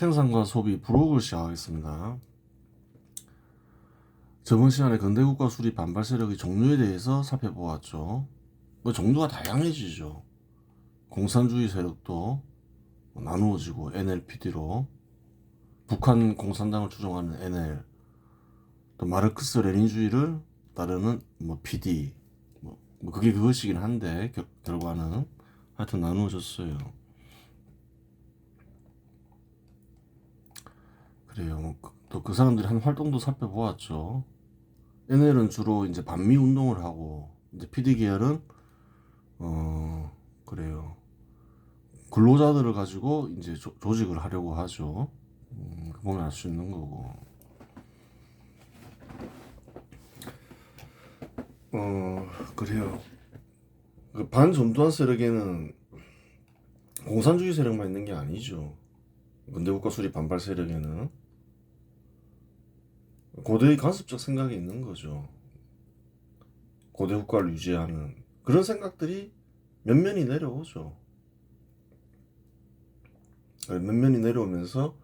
생산과 소비 브록을 시작하겠습니다. 저번 시간에 근대국가 수립 반발 세력의 종류에 대해서 살펴보았죠. 종류가 다양해지죠. 공산주의 세력도 나누어지고 NLPD로 북한 공산당을 추종하는 NL, 또 마르크스 레닌주의를 따르는 PD, 그게 그것이긴 한데 결과는 하여튼 나누어졌어요. 그래요. 또 그 사람들이 한 활동도 살펴보았죠. NL은 주로 이제 반미 운동을 하고, 이제 PD 계열은 그래요. 근로자들을 가지고 이제 조직을 하려고 하죠. 보면 알 수 있는 거고. 그래요. 그 반전두환 세력에는 공산주의 세력만 있는 게 아니죠. 근대국가 수립 반발 세력에는 고대의 간섭적 생각이 있는 거죠. 고대 국가를 유지하는 그런 생각들이 면면이 내려오죠. 면면이 내려오면서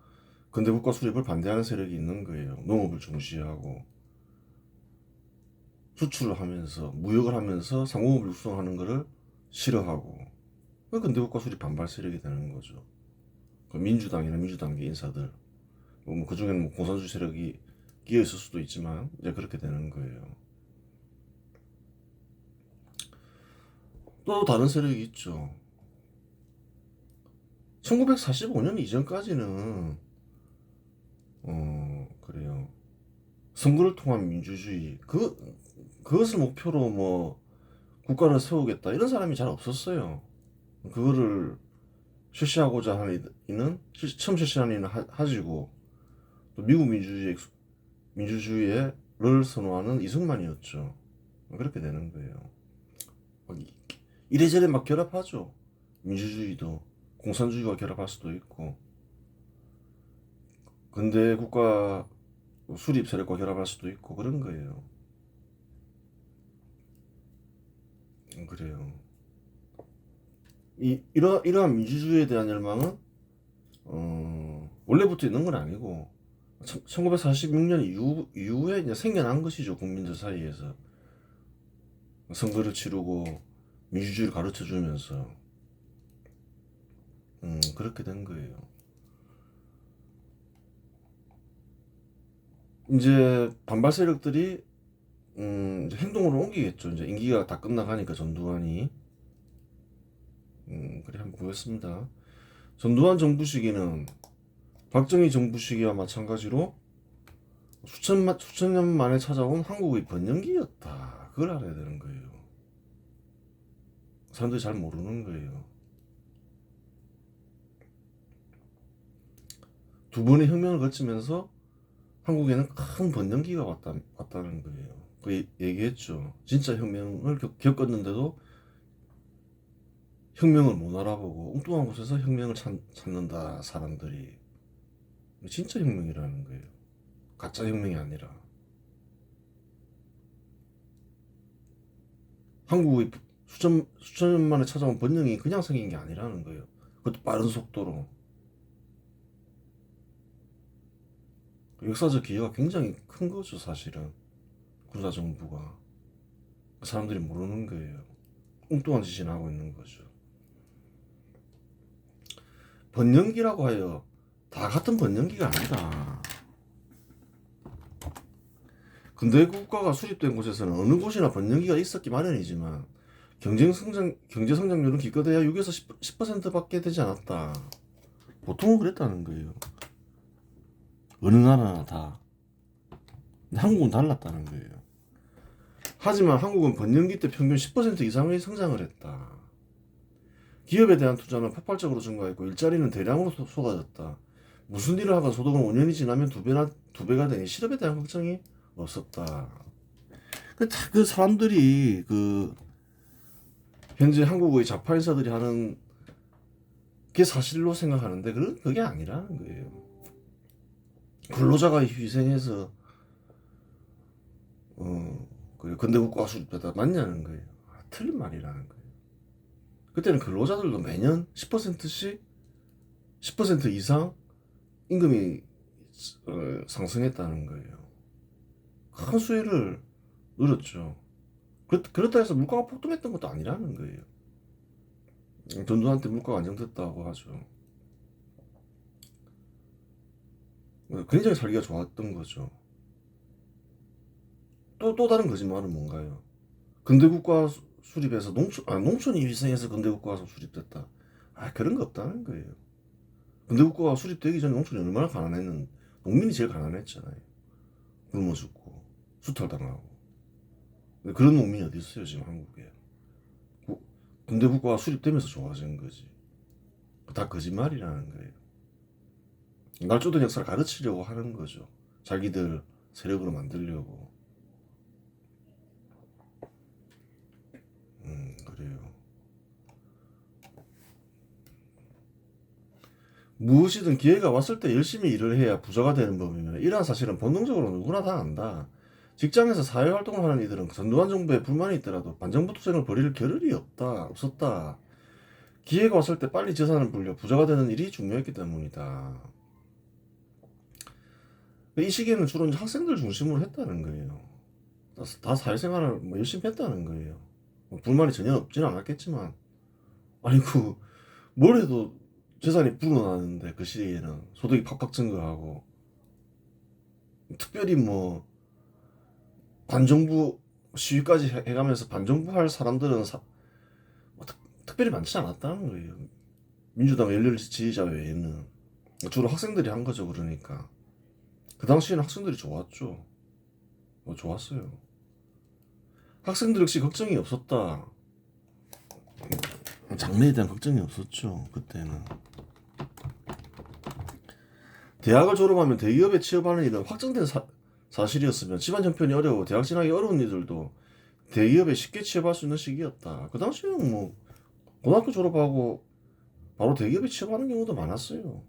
근대국가 수립을 반대하는 세력이 있는 거예요. 농업을 중시하고 수출을 하면서 무역을 하면서 상공업을 육성하는 것을 싫어하고 근대국가 수립 반발 세력이 되는 거죠. 민주당이나 민주당계 인사들 그 중에는 공산주의 세력이 끼어 있을 수도 있지만 이제 그렇게 되는 거예요. 또 다른 세력이 있죠. 1945년 이전까지는 그래요. 선거를 통한 민주주의 그것을 목표로 뭐 국가를 세우겠다 이런 사람이 잘 없었어요. 그거를 실시하고자 하는 이는 처음 실시하는 이는 하지고 또 미국 민주주의를 선호하는 이승만이었죠. 그렇게 되는 거예요. 이래저래 막 결합하죠. 민주주의도 공산주의와 결합할 수도 있고 근대 국가 수립 세력과 결합할 수도 있고 그런 거예요. 그래요. 이러한 민주주의에 대한 열망은 원래부터 있는 건 아니고 1946년 이후에 이제 생겨난 것이죠. 국민들 사이에서 선거를 치르고 민주주의를 가르쳐 주면서 그렇게 된 거예요. 이제 반발 세력들이 이제 행동으로 옮기겠죠. 이제 임기가 다 끝나가니까 전두환이 그래 한번 보겠습니다. 전두환 정부 시기는 박정희 정부 시기와 마찬가지로 수천 년 만에 찾아온 한국의 번영기였다. 그걸 알아야 되는 거예요. 사람들이 잘 모르는 거예요. 두 번의 혁명을 거치면서 한국에는 큰 번영기가 왔다는 거예요. 그 얘기했죠. 진짜 혁명을 겪었는데도 혁명을 못 알아보고 엉뚱한 곳에서 혁명을 찾는다 사람들이. 진짜 혁명이라는 거예요. 가짜 혁명이 아니라. 한국의 수천 년 만에 찾아온 번영이 그냥 생긴 게 아니라는 거예요. 그것도 빠른 속도로. 역사적 기여가 굉장히 큰 거죠, 사실은. 군사정부가. 사람들이 모르는 거예요. 엉뚱한 짓이나 하고 있는 거죠. 번영기라고 하여 다 같은 번영기가 아니다. 근대 국가가 수립된 곳에서는 어느 곳이나 번영기가 있었기 마련이지만 경제 성장률은 기껏해야 6에서 10%밖에 되지 않았다. 보통은 그랬다는 거예요. 어느 나라나 다. 근데 한국은 달랐다는 거예요. 하지만 한국은 번영기 때 평균 10% 이상의 성장을 했다. 기업에 대한 투자는 폭발적으로 증가했고 일자리는 대량으로 쏟아졌다. 무슨 일을 하건 소득은 5년이 지나면 두 배가 되니 실업에 대한 걱정이 없었다. 그 사람들이 현재 한국의 좌파 인사들이 하는 게 사실로 생각하는데 그게 아니라는 거예요. 근로자가 희생해서 근대 국가 수립되다 맞냐는 거예요. 틀린 말이라는 거예요. 그때는 근로자들도 매년 10%씩 10% 이상 임금이 상승했다는 거예요. 큰 수혜를 누렸죠. 그렇다 해서 물가가 폭등했던 것도 아니라는 거예요. 전두환한테 물가가 안정됐다고 하죠. 굉장히 살기가 좋았던 거죠. 또 다른 거짓말은 뭔가요? 근대국가 수립해서 농촌이 희생해서 근대국가가 수립됐다. 그런 거 없다는 거예요. 근대국가가 수립되기 전에 농촌이 얼마나 가난했는, 농민이 제일 가난했잖아요. 굶어 죽고 수탈당하고. 근데 그런 농민이 어디 있어요 지금 한국에? 근대국가가 수립되면서 좋아진 거지. 다 거짓말이라는 거예요. 날조된 역사를 가르치려고 하는 거죠. 자기들 세력으로 만들려고. 그래요. 무엇이든 기회가 왔을 때 열심히 일을 해야 부자가 되는 법이며 이러한 사실은 본능적으로 누구나 다 안다. 직장에서 사회활동을 하는 이들은 전두환 정부에 불만이 있더라도 반정부 투쟁을 벌일 겨를이 없었다. 기회가 왔을 때 빨리 재산을 불려 부자가 되는 일이 중요했기 때문이다. 이 시기에는 주로 학생들 중심으로 했다는 거예요. 다 사회생활을 열심히 했다는 거예요. 불만이 전혀 없지는 않았겠지만, 아니 뭘 해도 재산이 불어나는데 그 시기에는 소득이 팍팍 증가하고, 특별히 반정부 시위까지 해가면서 반정부 할 사람들은 특별히 많지 않았다는 거예요. 민주당 열렬 지지자 외에는 주로 학생들이 한 거죠. 그러니까 그 당시에는 학생들이 좋았죠. 좋았어요. 학생들 역시 걱정이 없었다. 장래에 대한 걱정이 없었죠. 그때는 대학을 졸업하면 대기업에 취업하는 일은 확정된 사실이었으면 집안 형편이 어려워 대학 진학이 어려운 이들도 대기업에 쉽게 취업할 수 있는 시기였다. 그 당시에는 고등학교 졸업하고 바로 대기업에 취업하는 경우도 많았어요.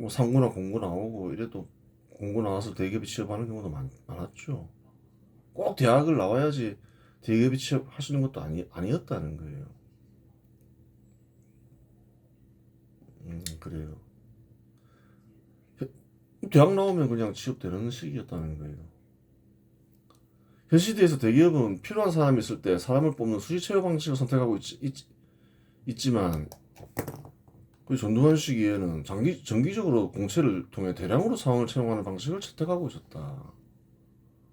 상고나 공고 나오고 이래도 공고 나와서 대기업에 취업하는 경우도 많았죠. 꼭 대학을 나와야지 대기업에 취업할 수 있는 것도 아니었다는 거예요. 그래요. 대학 나오면 그냥 취업되는 시기였다는 거예요. 현 시대에서 대기업은 필요한 사람이 있을 때 사람을 뽑는 수시 채용 방식을 선택하고 있지만 그 전두환 시기에는 정기적으로 공채를 통해 대량으로 사원을 채용하는 방식을 채택하고 있었다.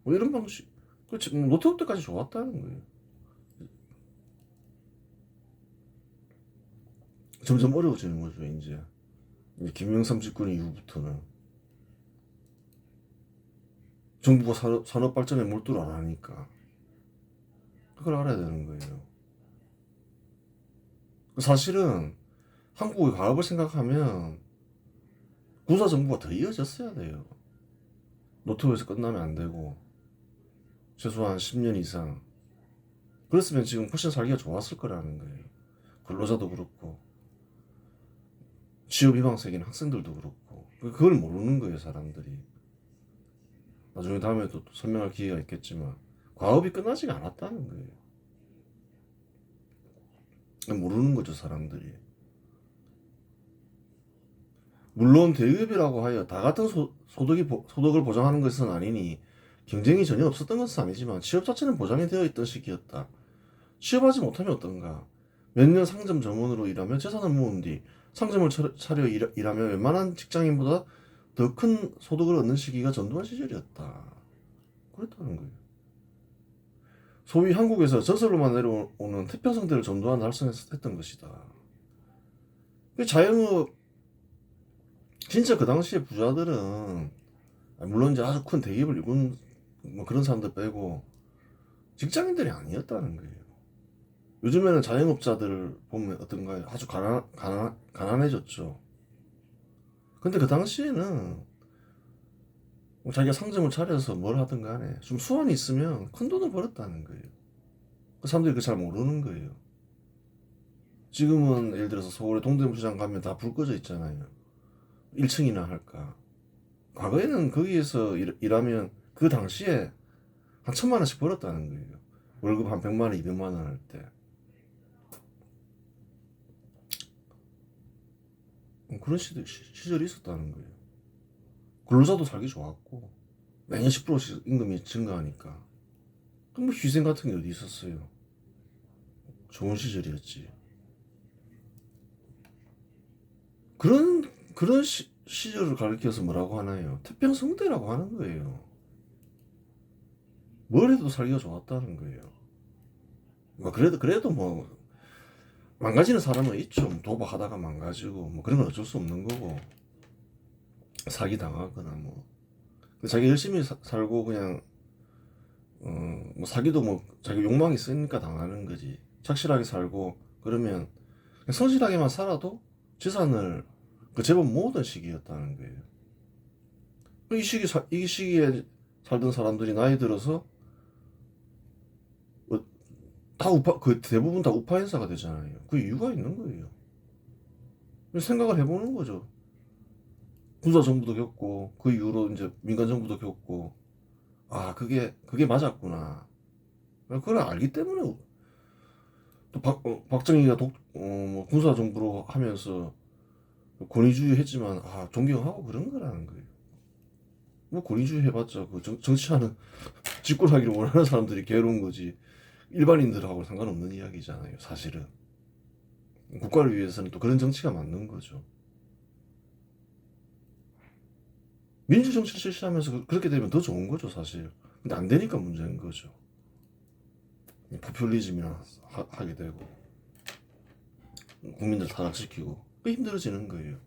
이런 방식, 그렇지, 노태우 때까지 좋았다는 거예요. 점점 어려워지는 거죠, 이제 김영삼 집권 이후부터는 정부가 산업 발전에 몰두를 안 하니까 그걸 알아야 되는 거예요. 사실은 한국의 과업을 생각하면 군사 정부가 더 이어졌어야 돼요. 노태우에서 끝나면 안 되고 최소한 10년 이상. 그랬으면 지금 훨씬 살기가 좋았을 거라는 거예요. 근로자도 그렇고 취업 희망색인 학생들도 그렇고 그걸 모르는 거예요, 사람들이. 나중에 다음에도 또 설명할 기회가 있겠지만 과업이 끝나지가 않았다는 거예요. 모르는 거죠, 사람들이. 물론 대기업이라고 하여 다 같은 소득을 보장하는 것은 아니니 경쟁이 전혀 없었던 것은 아니지만 취업 자체는 보장이 되어 있던 시기였다. 취업하지 못하면 어떤가? 몇 년 상점 점원으로 일하며 재산을 모은 뒤 상점을 차려 일하며 웬만한 직장인보다 더 큰 소득을 얻는 시기가 전두환 시절이었다. 그랬다는 거예요. 소위 한국에서 전설로만 내려오는 태평성대를 전두환 달성했던 것이다. 자영업 진짜 그 당시에 부자들은 물론 이제 아주 큰 대기업을 이룬 그런 사람들 빼고 직장인들이 아니었다는 거예요. 요즘에는 자영업자들 보면 어떤가요? 아주 가난해졌죠. 근데 그 당시에는 자기가 상점을 차려서 뭘 하든 간에 좀 수완이 있으면 큰 돈을 벌었다는 거예요. 그 사람들이 그 잘 모르는 거예요. 지금은 예를 들어서 서울의 동대문시장 가면 다 불 꺼져 있잖아요. 1층이나 할까. 과거에는 거기에서 일하면 그 당시에 한 1,000만 원씩 벌었다는 거예요. 월급 한 100만 원, 200만 원 할 때. 그런 시절이 있었다는 거예요. 근로자도 살기 좋았고 매년 10%씩 임금이 증가하니까 그럼 뭐 희생 같은 게 어디 있었어요. 좋은 시절이었지. 그런 시절을 가리켜서 뭐라고 하나요? 태평성대라고 하는 거예요. 뭘 해도 살기가 좋았다는 거예요. 뭐 그래도 뭐 망가지는 사람은 있죠. 도박하다가 망가지고 뭐 그런 건 어쩔 수 없는 거고 사기 당하거나 뭐 자기 열심히 살고 그냥 뭐 사기도 뭐 자기 욕망이 있으니까 당하는 거지. 착실하게 살고 그러면 성실하게만 살아도 재산을 제법 모으던 시기였다는 거예요. 이 시기에 살던 사람들이 나이 들어서 대부분 다 우파 인사가 되잖아요. 그 이유가 있는 거예요. 생각을 해보는 거죠. 군사 정부도 겪고 그 이후로 이제 민간 정부도 겪고 그게 맞았구나. 그걸 알기 때문에 또 박정희가 뭐 군사 정부로 하면서 권위주의 했지만 존경하고 그런 거라는 거예요. 뭐 권위주의 해봤자 그 정치하는 집권하기를 원하는 사람들이 괴로운 거지 일반인들하고 상관없는 이야기잖아요. 사실은 국가를 위해서는 또 그런 정치가 맞는 거죠. 민주정치를 실시하면서 그렇게 되면 더 좋은 거죠, 사실. 근데 안 되니까 문제인 거죠. 포퓰리즘이나 하게 되고 국민들 타락시키고 힘들어지는 거예요.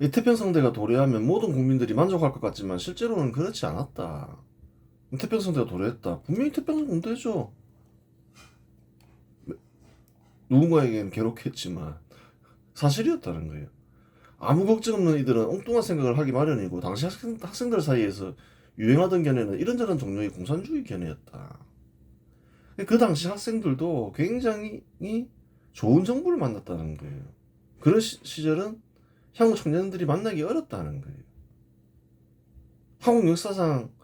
이 태평성대가 도래하면 모든 국민들이 만족할 것 같지만 실제로는 그렇지 않았다. 태평성대가 도래했다. 분명히 태평성대죠. 누군가에게는 괴롭겠지만 사실이었다는 거예요. 아무 걱정 없는 이들은 엉뚱한 생각을 하기 마련이고 당시 학생들 사이에서 유행하던 견해는 이런저런 종류의 공산주의 견해였다. 그 당시 학생들도 굉장히 좋은 정부를 만났다는 거예요. 그런 시절은 향후 청년들이 만나기 어렵다는 거예요. 한국 역사상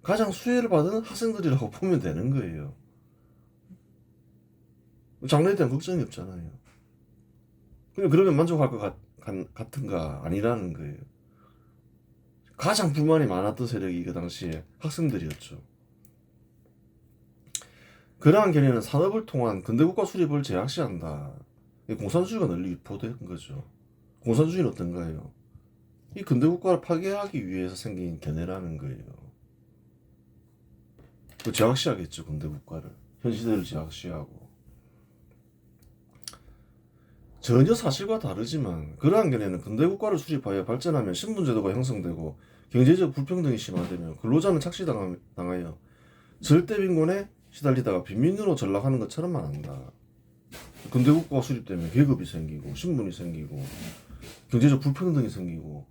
가장 수혜를 받은 학생들이라고 보면 되는 거예요. 장래에 대한 걱정이 없잖아요. 그러면 만족할 것 같은가? 아니라는 거예요. 가장 불만이 많았던 세력이 그 당시에 학생들이었죠. 그러한 견해는 산업을 통한 근대국가 수립을 제약시한다. 공산주의가 널리 유포된 거죠. 공산주의는 어떤가요? 이 근대국가를 파괴하기 위해서 생긴 견해라는 거예요. 제약시하겠죠, 근대국가를. 현 시대를 제약시하고. 전혀 사실과 다르지만 그러한 견해는 근대국가를 수립하여 발전하면 신분제도가 형성되고 경제적 불평등이 심화되며 근로자는 착취당하여 절대 빈곤에 시달리다가 빈민으로 전락하는 것처럼 말한다. 근대국가가 수립되면 계급이 생기고 신분이 생기고 경제적 불평등이 생기고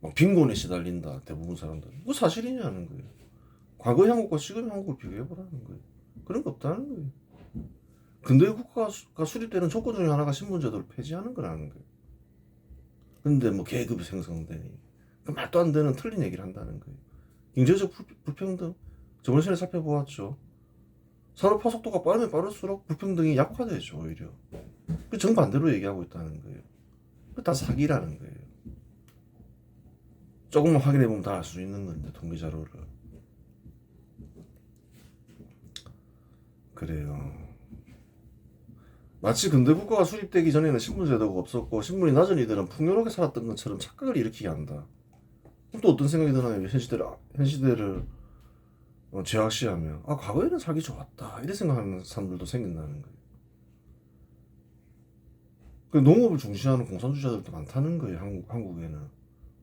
막 빈곤에 시달린다. 대부분 사람들. 뭐 사실이냐는 거예요. 과거의 한국과 지금의 한국을 비교해보라는 거예요. 그런 거 없다는 거예요. 근대국가가 수립되는 조건 중에 하나가 신분제도를 폐지하는 거라는 거예요. 근데 뭐 계급이 생성되니 그 말도 안 되는 틀린 얘기를 한다는 거예요. 경제적 불평등 저번 시간에 살펴보았죠. 산업화 속도가 빠르면 빠를수록 불평등이 약화되죠. 오히려 그 정반대로 얘기하고 있다는 거예요. 그 다 사기라는 거예요. 조금만 확인해보면 다 알 수 있는 건데 통계자료를. 그래요. 마치 근대국가가 수립되기 전에는 신분제도가 없었고 신분이 낮은 이들은 풍요롭게 살았던 것처럼 착각을 일으키게 한다. 그럼 또 어떤 생각이 드나요? 현 시대를 제약시하면 과거에는 살기 좋았다 이렇게 생각하는 사람들도 생긴다는 거예요. 농업을 중시하는 공산주의자들도 많다는 거예요. 한국에는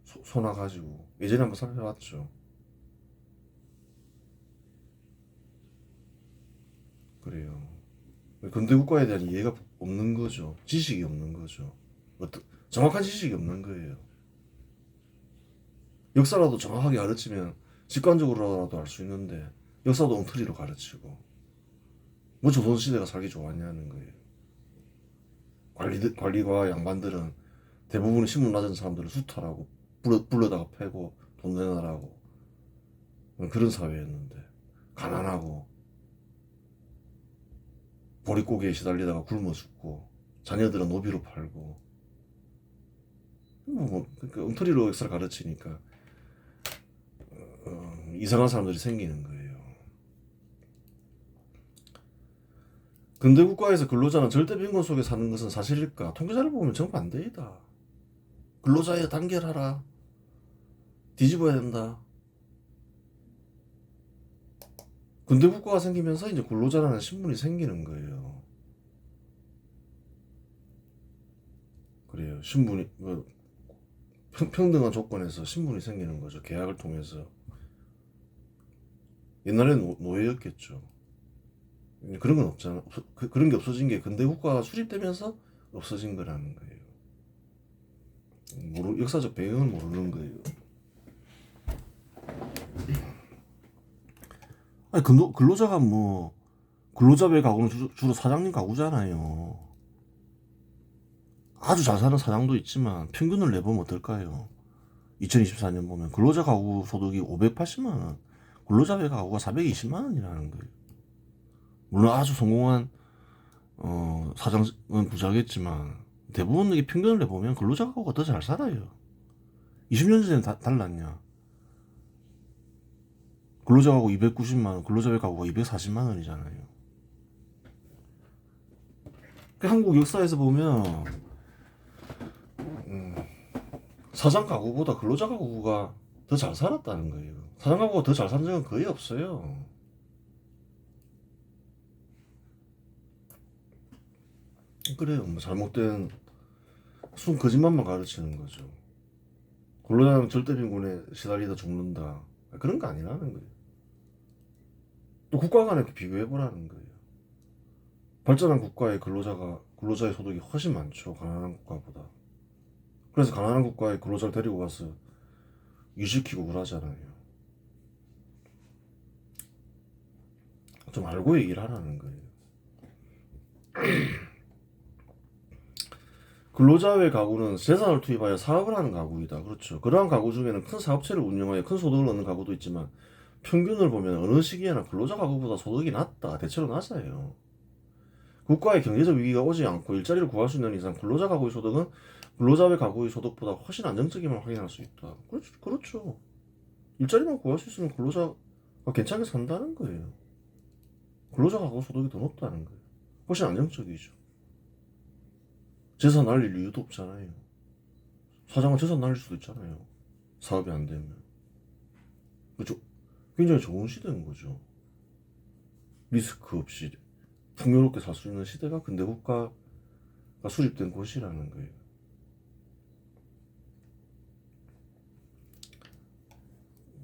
소나 가지고 예전에 한번 살펴봤죠. 그래요. 근대국가에 대한 이해가 없는 거죠. 지식이 없는 거죠. 정확한 지식이 없는 거예요. 역사라도 정확하게 가르치면 직관적으로라도 알 수 있는데 역사도 엉터리로 가르치고 뭐 조선시대가 살기 좋았냐는 거예요. 관리와 양반들은 대부분의 신분 낮은 사람들을 수탈하고 불러다가 패고 돈 내놔라고 그런 사회였는데 가난하고 보릿고개에 시달리다가 굶어 죽고 자녀들은 노비로 팔고 그러니까 엉터리로 역사를 가르치니까 이상한 사람들이 생기는 거예요. 근대 국가에서 근로자는 절대 빈곤 속에 사는 것은 사실일까? 통계자를 보면 정반대이다. 근로자에 단결하라. 뒤집어야 된다. 근대 국가가 생기면서 이제 근로자라는 신분이 생기는 거예요. 그래요. 신분이 평등한 조건에서 신분이 생기는 거죠. 계약을 통해서. 옛날에는 노예였겠죠. 그런 건 없잖아. 그런 게 없어진 게 근대 국가가 수립되면서 없어진 거라는 거예요. 역사적 배경을 모르는 거예요. 아니 근로자가 뭐 근로자의 가구는 주로 사장님 가구잖아요. 아주 잘 사는 사장도 있지만 평균을 내보면 어떨까요? 2024년 보면 근로자 가구 소득이 580만 원, 근로자의 가구가 420만 원이라는 거예요. 물론 아주 성공한 사장은 부자겠지만 대부분 이 평균을 내보면 근로자 가구가 더 잘 살아요. 20년 전에는 달랐냐? 근로자 가구 290만 원, 근로자의 가구가 240만 원이잖아요. 한국 역사에서 보면 사장 가구보다 근로자 가구가 더 잘 살았다는 거예요. 사장 가구가 더 잘 산 적은 거의 없어요. 그래요. 뭐 잘못된 순 거짓말만 가르치는 거죠. 근로자는 절대 빈곤에 시달리다 죽는다. 그런 거 아니라는 거예요. 또 국가 간에 비교해보라는 거예요. 발전한 국가의 근로자의 소득이 훨씬 많죠. 가난한 국가보다. 그래서 가난한 국가의 근로자를 데리고 가서 일시키고 그러잖아요. 좀 알고 얘기를 하라는 거예요. 근로자의 가구는 재산을 투입하여 사업을 하는 가구이다. 그렇죠. 그러한 가구 중에는 큰 사업체를 운영하여 큰 소득을 얻는 가구도 있지만 평균을 보면 어느 시기에나 근로자 가구보다 소득이 낮다. 대체로 낮아요. 국가의 경제적 위기가 오지 않고 일자리를 구할 수 있는 이상 근로자 가구의 소득은 근로자의 가구의 소득보다 훨씬 안정적임을 확인할 수 있다. 그렇죠. 일자리만 구할 수 있으면 근로자가 괜찮게 산다는 거예요. 근로자 가구 소득이 더 높다는 거예요. 훨씬 안정적이죠. 재산 날릴 이유도 없잖아요. 사장은 재산 날릴 수도 있잖아요. 사업이 안 되면. 그죠? 굉장히 좋은 시대인 거죠. 리스크 없이 풍요롭게 살 수 있는 시대가 근대 국가가 수립된 곳이라는 거예요.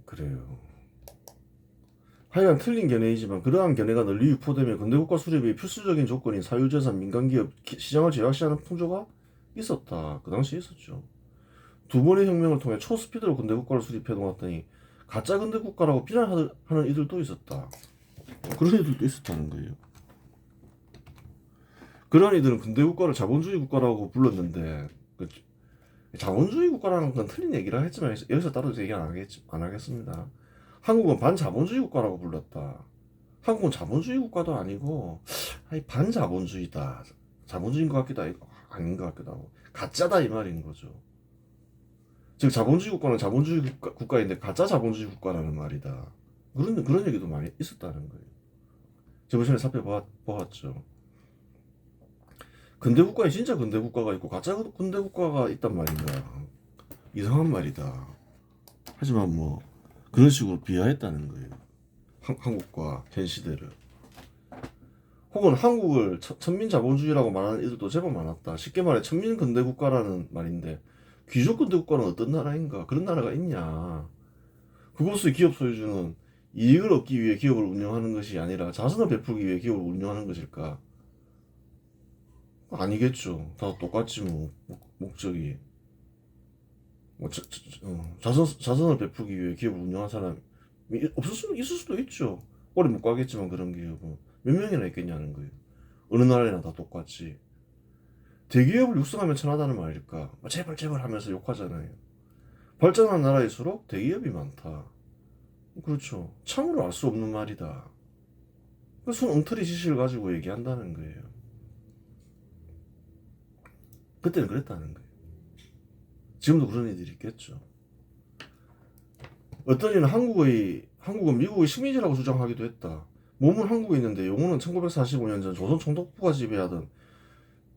그래요. 하여간 틀린 견해이지만 그러한 견해가 널리 유포되며 근대 국가 수립의 필수적인 조건인 사유재산, 민간기업, 시장을 제약시하는 풍조가 있었다. 그 당시에 있었죠. 두 번의 혁명을 통해 초스피드로 근대 국가를 수립해 놓았더니 가짜 근대 국가라고 비난하는 이들도 있었다. 그런 이들도 있었다는 거예요. 그런 이들은 근대 국가를 자본주의 국가라고 불렀는데 자본주의 국가라는 건 틀린 얘기라 했지만 여기서 따로 얘기 안 하겠습니다. 한국은 반자본주의 국가라고 불렀다. 한국은 자본주의 국가도 아니고 반자본주의다. 자본주의인 것 같기도 하고 아닌 것 같기도 하고 가짜다 이 말인 거죠. 즉 자본주의 국가는 자본주의 국가인데 가짜 자본주의 국가라는 말이다. 그런 얘기도 많이 있었다는 거예요. 저번 시간에 살펴보았죠. 근대 국가에 진짜 근대 국가가 있고 가짜 근대 국가가 있단 말인가. 이상한 말이다. 하지만 뭐 그런 식으로 비하했다는 거예요. 한국과 현 시대를. 혹은 한국을 천민 자본주의라고 말하는 이들도 제법 많았다. 쉽게 말해 천민 근대 국가라는 말인데 귀족 근대 국가는 어떤 나라인가? 그런 나라가 있냐? 그곳의 기업 소유주는 이익을 얻기 위해 기업을 운영하는 것이 아니라 자선을 베풀기 위해 기업을 운영하는 것일까? 아니겠죠. 다 똑같지 뭐 목적이. 뭐 자선을 베풀기 위해 기업을 운영한 사람이 있을 수도 있죠. 오래 못 가겠지만 그런 기업은 몇 명이나 있겠냐는 거예요. 어느 나라나 다 똑같이. 대기업을 육성하면 천하다는 말일까? 제발 하면서 욕하잖아요. 발전한 나라일수록 대기업이 많다. 그렇죠. 참으로 알 수 없는 말이다. 손 엉터리 지식을 가지고 얘기한다는 거예요. 그때는 그랬다는 거예요. 지금도 그런 애들이 있겠죠. 어떤 이는 한국은 미국의 식민지라고 주장하기도 했다. 몸은 한국에 있는데 영혼은 1945년 전 조선 총독부가 지배하던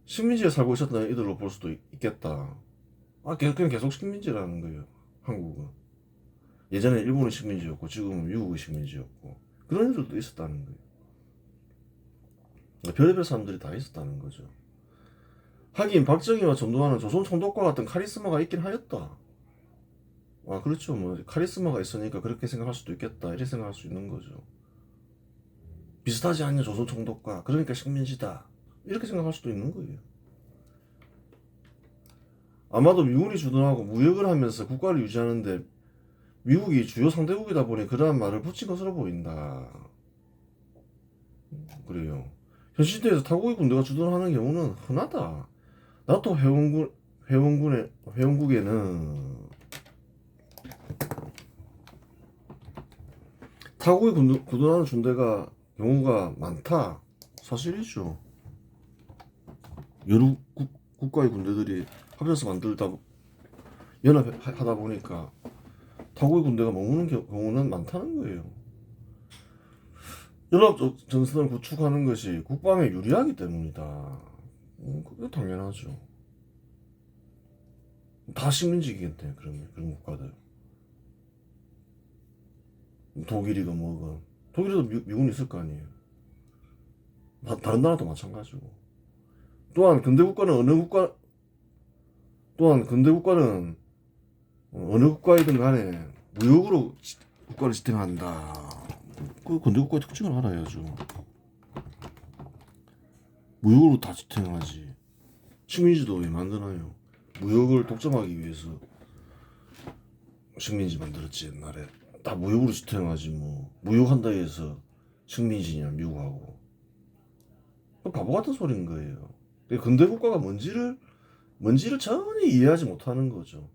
식민지에 살고 있었던 이들로 볼 수도 있겠다. 그냥 계속 식민지라는 거예요. 한국은. 예전에 일본의 식민지였고 지금은 미국의 식민지였고 그런 애들도 있었다는 거예요. 별의별 사람들이 다 있었다는 거죠. 하긴 박정희와 전두환은 조선 총독과 같은 카리스마가 있긴 하였다. 그렇죠. 뭐 카리스마가 있으니까 그렇게 생각할 수도 있겠다. 이렇게 생각할 수 있는 거죠. 비슷하지 않냐 조선 총독과. 그러니까 식민지다. 이렇게 생각할 수도 있는 거예요. 아마도 미군이 주둔하고 무역을 하면서 국가를 유지하는데 미국이 주요 상대국이다 보니 그러한 말을 붙인 것으로 보인다. 그래요. 현 시대에서 타국의 군대가 주둔하는 경우는 흔하다. 나토 회원국에는 타국의 주둔하는 군대가 경우가 많다. 사실이죠. 여러 국가의 군대들이 합쳐서 만들다 연합하다 보니까 타국의 군대가 머무는 경우는 많다는 거예요. 연합 전선을 구축하는 것이 국방에 유리하기 때문이다. 그게 당연하죠. 다 식민지겠네. 그러면 그런 국가들. 독일이건 뭐건. 독일에도 미군이 있을 거 아니에요. 다른 나라도 마찬가지고. 또한 근대 국가는 어느 국가이든 간에 무역으로 국가를 지탱한다. 그 근대 국가의 특징을 알아야죠. 무역으로 다 지탱하지. 식민지도 왜 만드나요? 무역을 독점하기 위해서 식민지 만들었지 옛날에. 다 무역으로 지탱하지 뭐. 무역한다 해서 식민지냐 미국하고. 바보 같은 소리인 거예요. 근대 국가가 뭔지를 전혀 이해하지 못하는 거죠.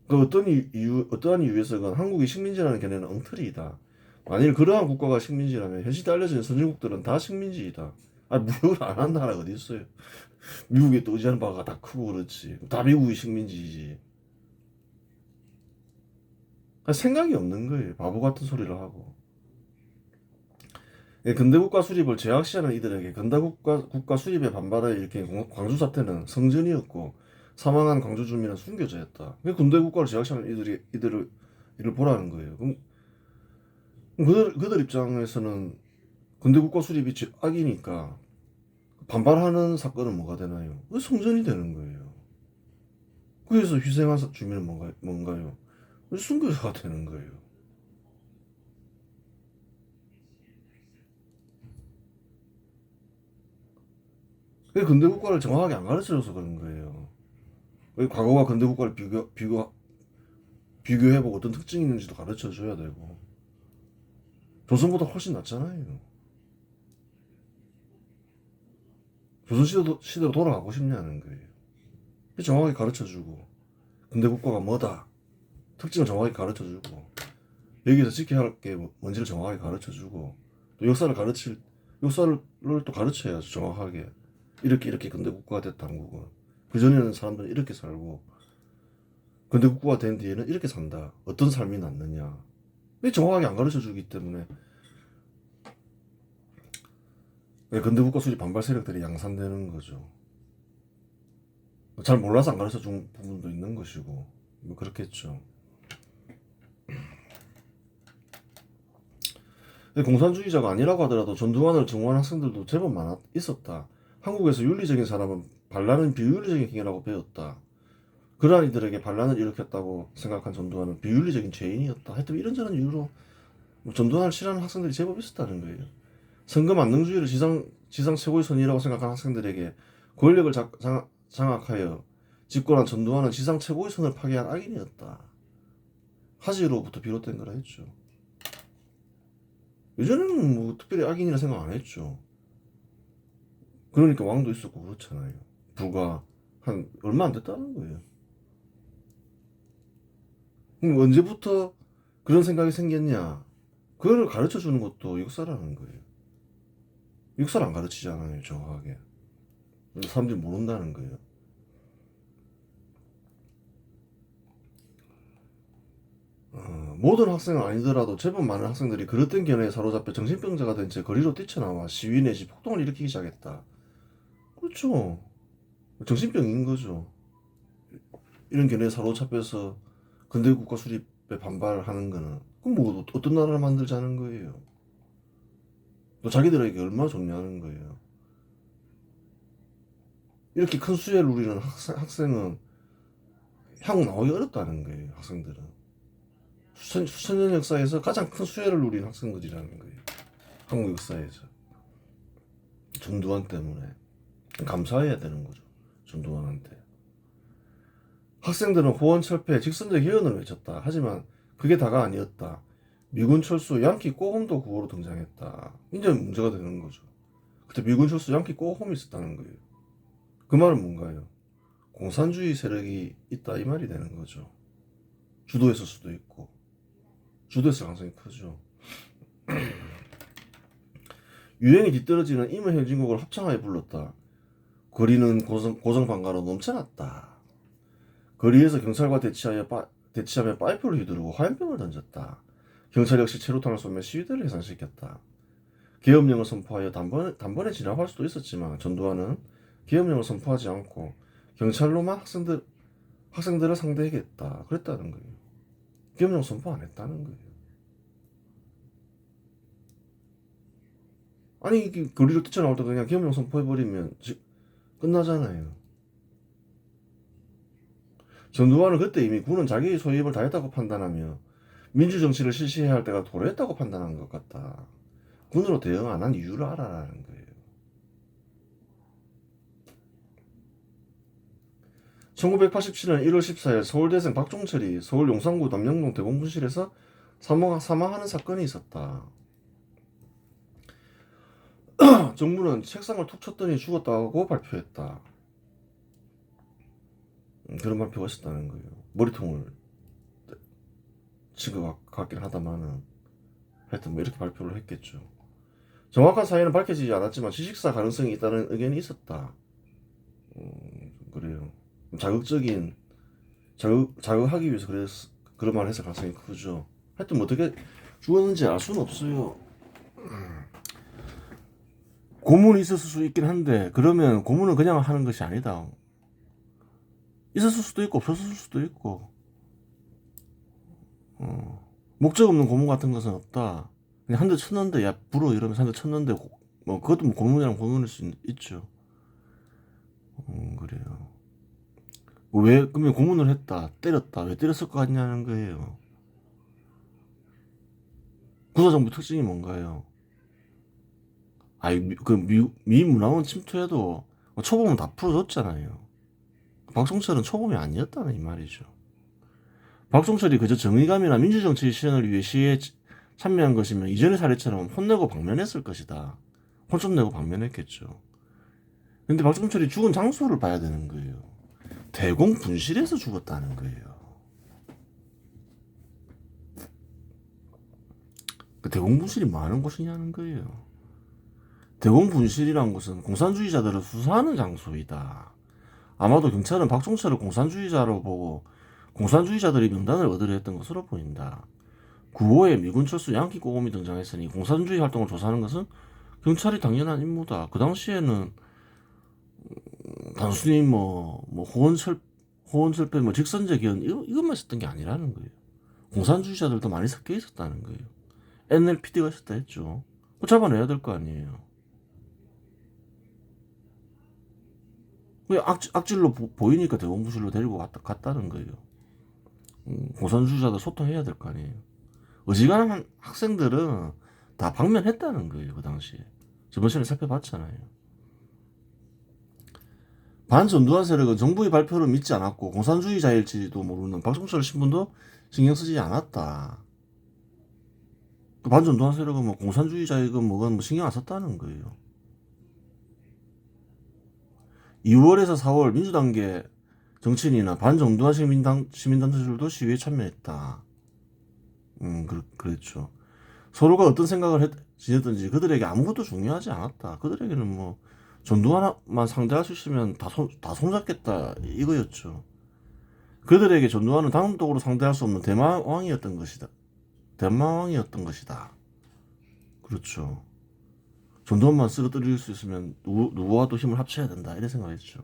그 어떠한 이유에서건 한국이 식민지라는 개념은 엉터리이다. 만일 그러한 국가가 식민지라면 현 시대 알려진 선진국들은 다 식민지이다. 무역을 안 한 나라가 어디 있어요? 미국에 또 의지하는 바가 다 크고 그렇지. 다 미국이 식민지이지. 생각이 없는 거예요. 바보 같은 소리를 하고. 근대 국가 수립을 제약시하는 이들에게 근대 국가 수립에 반발하여 일으킨 광주 사태는 성전이었고 사망한 광주 주민은 순교자였다. 근대 국가를 제약시하는 이들을 보라는 거예요. 그럼 그들 입장에서는 근대 국가 수립이 악이니까 반발하는 사건은 뭐가 되나요? 성전이 되는 거예요. 그래서 희생한 주민은 뭔가요? 순교자가 되는 거예요. 근대 국가를 정확하게 안 가르쳐줘서 그런 거예요. 과거와 근대 국가를 비교해보고 어떤 특징이 있는지도 가르쳐줘야 되고. 조선보다 훨씬 낫잖아요. 조선시대로 돌아가고 싶냐는 거예요. 정확하게 가르쳐주고 근대 국가가 뭐다 특징을 정확하게 가르쳐주고 여기서 지켜야 할 게 뭔지를 정확하게 가르쳐주고 또 역사를 또 가르쳐야죠. 정확하게 이렇게 근대 국가가 됐다. 한국은 그전에는 사람들은 이렇게 살고 근대 국가가 된 뒤에는 이렇게 산다. 어떤 삶이 낫느냐 정확하게 안 가르쳐주기 때문에 근대 국가 수립 반발 세력들이 양산되는 거죠. 잘 몰라서 안 가르쳐 준 부분도 있는 것이고 뭐 그렇겠죠. 공산주의자가 아니라고 하더라도 전두환을 증오하는 학생들도 제법 있었다. 한국에서 윤리적인 사람은 반란은 비윤리적인 행위라고 배웠다. 그러한 이들에게 반란을 일으켰다고 생각한 전두환은 비윤리적인 죄인이었다. 하여튼 이런저런 이유로 전두환을 싫어하는 학생들이 제법 있었다는 거예요. 선거 만능주의를 지상 최고의 선이라고 생각한 학생들에게 권력을 장악하여 집권한 전두환은 지상 최고의 선을 파괴한 악인이었다. 하지로부터 비롯된 거라 했죠. 예전에는 뭐 특별히 악인이라 생각 안 했죠. 그러니까 왕도 있었고 그렇잖아요. 불과 한 얼마 안 됐다는 거예요. 그럼 언제부터 그런 생각이 생겼냐? 그거를 가르쳐 주는 것도 역사라는 거예요. 역사를 안 가르치잖아요, 정확하게. 사람들이 모른다는 거예요. 모든 학생은 아니더라도 제법 많은 학생들이 그릇된 견해에 사로잡혀 정신병자가 된 채 거리로 뛰쳐나와 시위 내지 폭동을 일으키기 시작했다. 그렇죠. 정신병인 거죠. 이런 견해에 사로잡혀서 근대 국가 수립에 반발하는 거는 그럼 뭐 어떤 나라를 만들자는 거예요. 또 자기들에게 얼마나 좋냐는 거예요. 이렇게 큰 수혜를 누리는 학생은 향후 나오기 어렵다는 거예요. 학생들은 수천 년 역사에서 가장 큰 수혜를 누린 학생들이라는 거예요. 한국 역사에서 전두환 때문에 감사해야 되는 거죠. 전두환한테. 학생들은 호원철폐, 직선제 개헌을 외쳤다. 하지만 그게 다가 아니었다. 미군 철수, 양키 꼬홈도 구호로 등장했다. 이제 문제가 되는 거죠. 그때 미군 철수, 양키 꼬홈이 있었다는 거예요. 그 말은 뭔가요? 공산주의 세력이 있다 이 말이 되는 거죠. 주도했을 수도 있고 주도했을 가능성이 크죠. 유행이 뒤떨어지는 임의 행진곡을 합창하여 불렀다. 거리는 고성방가로 넘쳐났다. 거리에서 경찰과 대치하며 파이프를 휘두르고 화염병을 던졌다. 경찰 역시 체류탄을 쏘며 시위대를 해산시켰다. 계엄령을 선포하여 단번에 진압할 수도 있었지만 전두환은 계엄령을 선포하지 않고 경찰로만 학생들을 상대하겠다 그랬다는 거예요. 계엄령 선포 안 했다는 거예요. 아니 거리로 뛰쳐나올 때 그냥 계엄령 선포해버리면 끝나잖아요. 전두환은 그때 이미 군은 자기의 소임을 다했다고 판단하며 민주정치를 실시해야 할 때가 도래했다고 판단한 것 같다. 군으로 대응 안 한 이유를 알아라는 거예요. 1987년 1월 14일 서울대생 박종철이 서울 용산구 남영동 대공분실에서 사망하는 사건이 있었다. 정부는 책상을 툭 쳤더니 죽었다고 발표했다. 그런 발표가 있었다는 거예요. 머리통을 친 것 같긴 하다마는 하여튼 뭐 이렇게 발표를 했겠죠. 정확한 사연은 밝혀지지 않았지만 지식사 가능성이 있다는 의견이 있었다. 그래요. 자극하기 위해서 그런 말을 해서 가능성이 크죠. 하여튼 뭐 어떻게 죽었는지 알 수는 없어요. 고문이 있었을 수 있긴 한데 그러면 고문은 그냥 하는 것이 아니다. 있었을 수도 있고 없었을 수도 있고 목적 없는 고문 같은 것은 없다. 그냥 한 대 쳤는데 야 불어 이러면서 한 대 쳤는데 뭐 그것도 뭐 고문이랑 고문일 수 있죠. 그래요. 왜 그러면 고문을 했다 때렸다 왜 때렸을 것 같냐는 거예요. 군사정부 특징이 뭔가요? 아이 미 문화원 침투해도 초범은 다 풀어줬잖아요. 박종철은 초범이 아니었다는 이 말이죠. 박종철이 그저 정의감이나 민주정치의 실현을 위해 시위에 참여한 것이면 이전의 사례처럼 혼내고 방면했을 것이다. 혼 좀 내고 방면했겠죠. 근데 박종철이 죽은 장소를 봐야 되는 거예요. 대공 분실에서 죽었다는 거예요. 그 대공 분실이 뭐 하는 곳이냐는 거예요. 대공 분실이란 곳은 공산주의자들을 수사하는 장소이다. 아마도 경찰은 박종철을 공산주의자로 보고 공산주의자들이 명단을 얻으려 했던 것으로 보인다. 9호에 미군 철수 양키 꼬곰이 등장했으니 공산주의 활동을 조사하는 것은 경찰이 당연한 임무다. 그 당시에는 단순히 호원철폐, 직선제 개헌 이것만 있었던 게 아니라는 거예요. 공산주의자들도 많이 섞여 있었다는 거예요. NLPD가 있었다 했죠. 잡아내야 될 거 아니에요. 악질로 보이니까 대공부실로 데리고 갔다는 거예요. 공산주의자들 소통해야 될 거 아니에요. 어지간한 학생들은 다 방면했다는 거예요. 그 당시에. 저번 시간에 살펴봤잖아요. 반전두환 세력은 정부의 발표를 믿지 않았고 공산주의자일지도 모르는 박종철 신분도 신경 쓰지 않았다. 그 반전두환 세력은 뭐 공산주의자이건 뭐건 뭐 신경 안 썼다는 거예요. 2월에서 4월 민주당계 정치인이나 반정두환 시민단체들도 시위에 참여했다. 그랬죠. 서로가 어떤 생각을 지냈든지 그들에게 아무것도 중요하지 않았다. 그들에게는 뭐 전두환만 상대할 수 있으면 다 손잡겠다 이거였죠. 그들에게 전두환은 단독으로 상대할 수 없는 대마왕이었던 것이다. 대마왕이었던 것이다. 그렇죠. 전두환만 쓰러뜨릴 수 있으면 누구와도 힘을 합쳐야 된다 이런 생각했죠.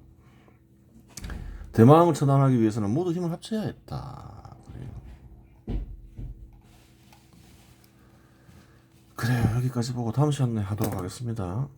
대마왕을 처단하기 위해서는 모두 힘을 합쳐야 했다. 그래요. 여기까지 보고 다음 시간에 하도록 하겠습니다.